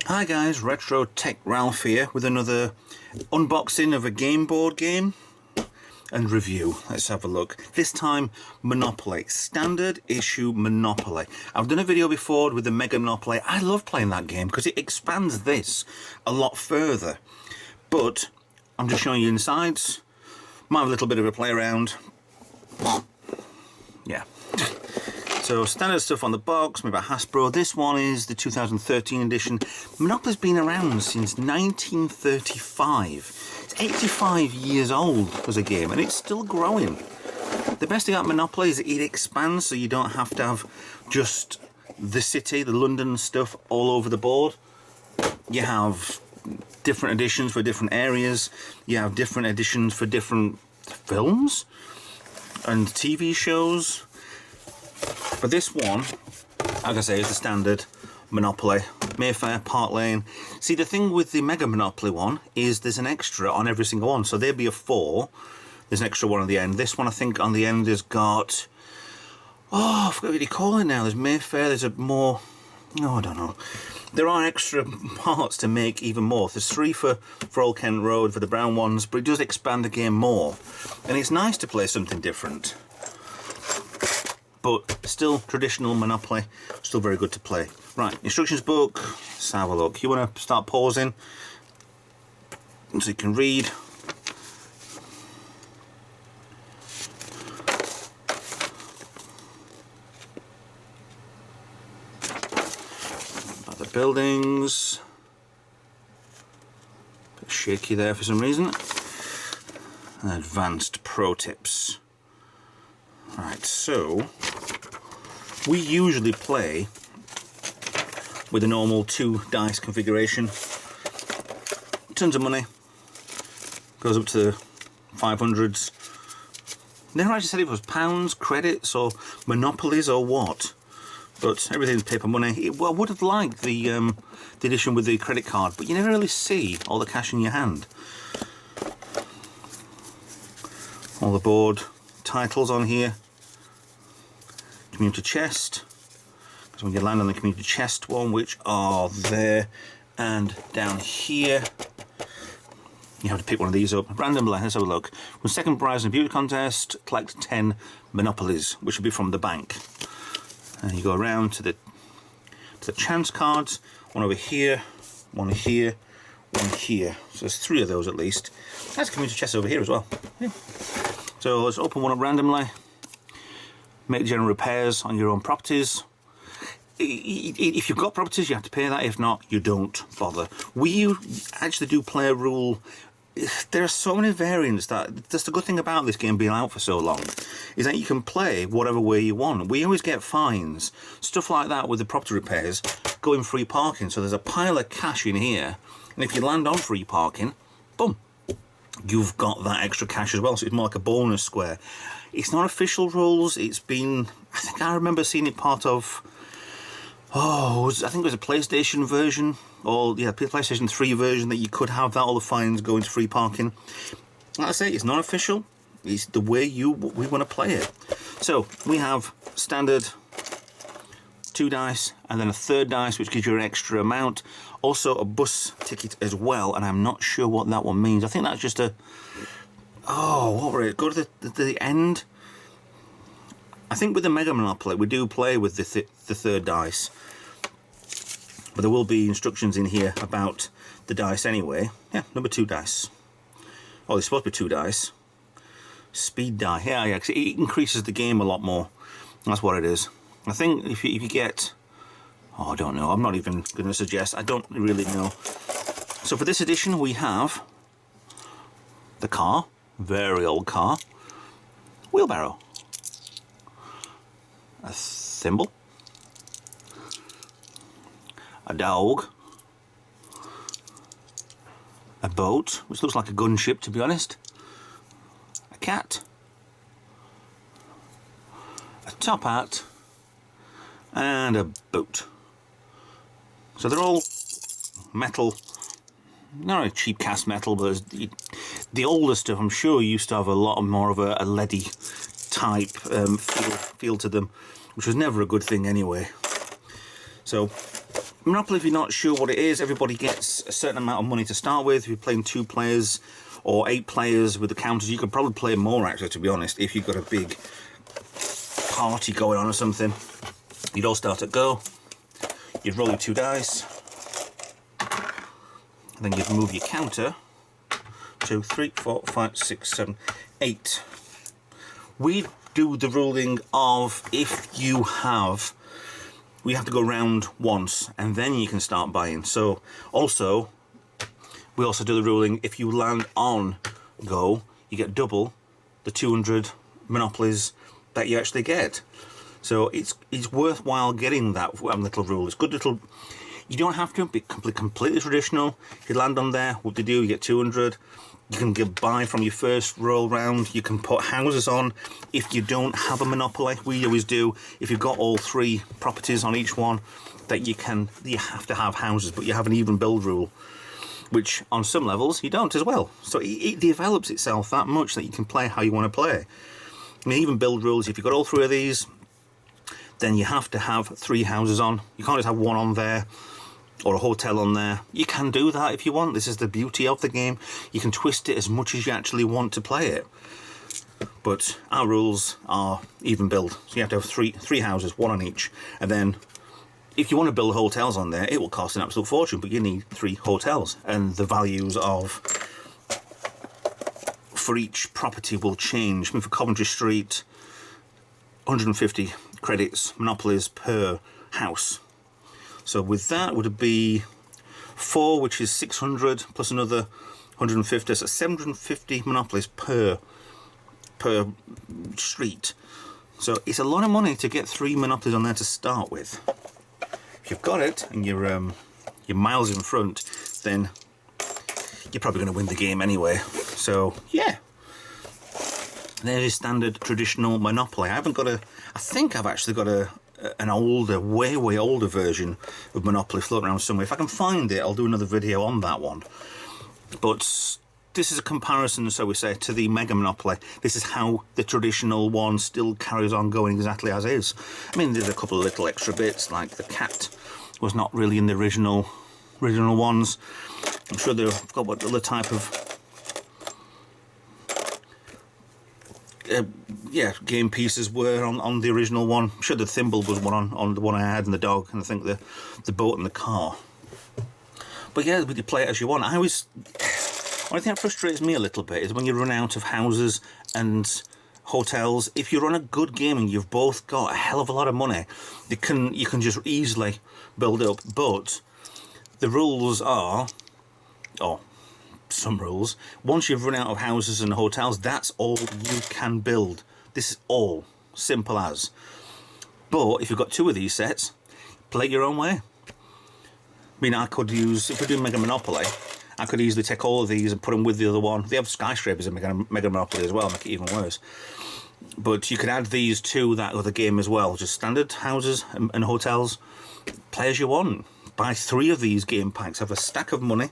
Hi guys, Retro Tech Ralph here with another unboxing of a game board game and review. Let's have a look. This time Monopoly, standard issue Monopoly. I've done a video before with the Mega Monopoly. I love playing that game because it expands this a lot further. But I'm just showing you insides. Might have a little bit of a play around. Yeah. So standard stuff on the box, made by Hasbro. This one is the 2013 edition. Monopoly's been around since 1935. It's 85 years old as a game, and it's still growing. The best thing about Monopoly is it expands, so you don't have to have just the city, the London stuff all over the board. You have different editions for different areas. You have different editions for different films and TV shows. But this one, like I say, is the standard Monopoly, Mayfair, Park Lane. See, the thing with the Mega Monopoly one is there's an extra on every single one. So there'd be a 4. There's an extra one on the end. This one, I think, on the end has got... Oh, I forgot what you call it now. There's Mayfair, there's a more... No, I don't know. There are extra parts to make even more. There's 3 for Old Kent Road, for the brown ones, but it does expand the game more. And it's nice to play something different. But still traditional Monopoly, still very good to play. Right, instructions book, let's have a look. You want to start pausing so you can read. About the buildings. Bit shaky there for some reason. And advanced pro tips. Right, so we usually play with a normal 2 dice configuration. Tons of money, goes up to 500s. Never actually said if it was pounds, credits, or monopolies, or what. But everything's paper money. I would have liked the edition with the credit card, but you never really see all the cash in your hand. All the board titles on here. Community chest, because when you land on the community chest one, which are there and down here, you have to pick one of these up randomly. Let's have a look. From second prize in a beauty contest, collect 10 monopolies, which will be from the bank. And you go around to the chance cards. One over here, one here, one here. So there's 3 of those at least. That's a community chest over here as well. Yeah. So let's open one up randomly. Make general repairs on your own properties. If you've got properties, you have to pay that. If not, you don't bother. We actually do play a rule. There are so many variants that's the good thing about this game being out for so long, is that you can play whatever way you want. We always get fines, stuff like that with the property repairs, going free parking. So there's a pile of cash in here, and if you land on free parking, boom, you've got that extra cash as well. So it's more like a bonus square. It's not official rules. It's been, I think I remember seeing it part of, I think it was a PlayStation version, or yeah, PlayStation 3 version, that you could have that, all the fines going to free parking. Like I say, it's not official. It's the way we want to play it. So we have standard 2 dice, and then a 3rd dice, which gives you an extra amount. Also a bus ticket as well, and I'm not sure what that one means. I think that's just a... Oh, what were it? Go to the end. I think with the Mega Monopoly, we do play with the 3rd dice. But there will be instructions in here about the dice anyway. Yeah, number 2 dice. Oh, there's supposed to be 2 dice. Speed die. Yeah, because it increases the game a lot more. That's what it is. I think if you get... Oh, I don't know. I'm not even going to suggest. I don't really know. So for this edition, we have the car. Very old car. Wheelbarrow. A thimble. A dog. A boat, which looks like a gunship, to be honest. A cat. A top hat. And a boat. So they're all metal. Not a cheap cast metal, but the older stuff, I'm sure, used to have a lot more of a leady type feel to them, which was never a good thing anyway. So Monopoly, if you're not sure what it is, everybody gets a certain amount of money to start with. If you're playing 2 players or 8 players with the counters, you could probably play more, actually, to be honest, if you've got a big party going on or something. You'd all start at go. You'd roll your 2 dice. And then you'd move your counter. 2, 3, 4, 5, 6, 7, 8. We do the ruling of if you have... We have to go round once, and then you can start buying. So, also, we also do the ruling, if you land on go, you get double the 200 monopolies that you actually get. So, it's worthwhile getting that little rule. It's good little... You don't have to be completely traditional. If you land on there, what do you do? You get 200. You can buy from your first roll round. You can put houses on. If you don't have a monopoly, we always do. If you've got all 3 properties on each one, that you have to have houses, but you have an even build rule, which on some levels you don't as well. So it develops itself that much that you can play how you want to play. I mean, even build rules, if you've got all 3 of these, then you have to have 3 houses on. You can't just have 1 on there or a hotel on there. You can do that if you want. This is the beauty of the game. You can twist it as much as you actually want to play it. But our rules are even build. So you have to have three houses, 1 on each. And then if you want to build hotels on there, it will cost an absolute fortune, but you need 3 hotels. And the values for each property will change. I mean, for Coventry Street, 150 credits, monopolies per house. So with that would be 4, which is 600, plus another 150, so 750 monopolies per street. So it's a lot of money to get 3 monopolies on there to start with. If you've got it and you're miles in front, then you're probably going to win the game anyway. So yeah, there's a standard traditional Monopoly. I think I've actually got an older, way older version of Monopoly floating around somewhere. If I can find it, I'll do another video on that one. But this is a comparison, so we say, to the Mega Monopoly. This is how the traditional one still carries on going exactly as is. I mean, there's a couple of little extra bits, like the cat was not really in the original ones. I'm sure they've got what other type of game pieces were on the original one. I'm sure the thimble was one on the one I had, and the dog, and I think the boat and the car. But yeah, you play it as you want. Only thing that frustrates me a little bit is when you run out of houses and hotels. If you run a good game and you've both got a hell of a lot of money, you can just easily build up. But the rules are, some rules, once you've run out of houses and hotels, that's all you can build. This is all simple as. But if you've got 2 of these sets, play it your own way. I mean, I could use, if we're doing Mega Monopoly, I could easily take all of these and put them with the other one. They have skyscrapers in Mega Monopoly as well, make it even worse. But you could add these to that other game as well, just standard houses and hotels. Play as you want. Buy 3 of these game packs, have a stack of money,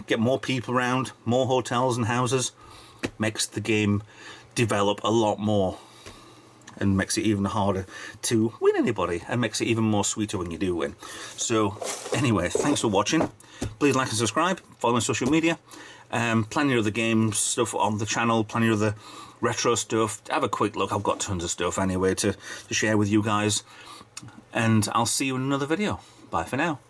get more people around, more hotels and houses. Makes the game develop a lot more and makes it even harder to win anybody, and makes it even more sweeter when you do win. So anyway, thanks for watching. Please like and subscribe, follow me on social media. Plenty of the games stuff on the channel, plenty of the retro stuff. Have a quick look, I've got tons of stuff anyway to share with you guys. And I'll see you in another video. Bye for now.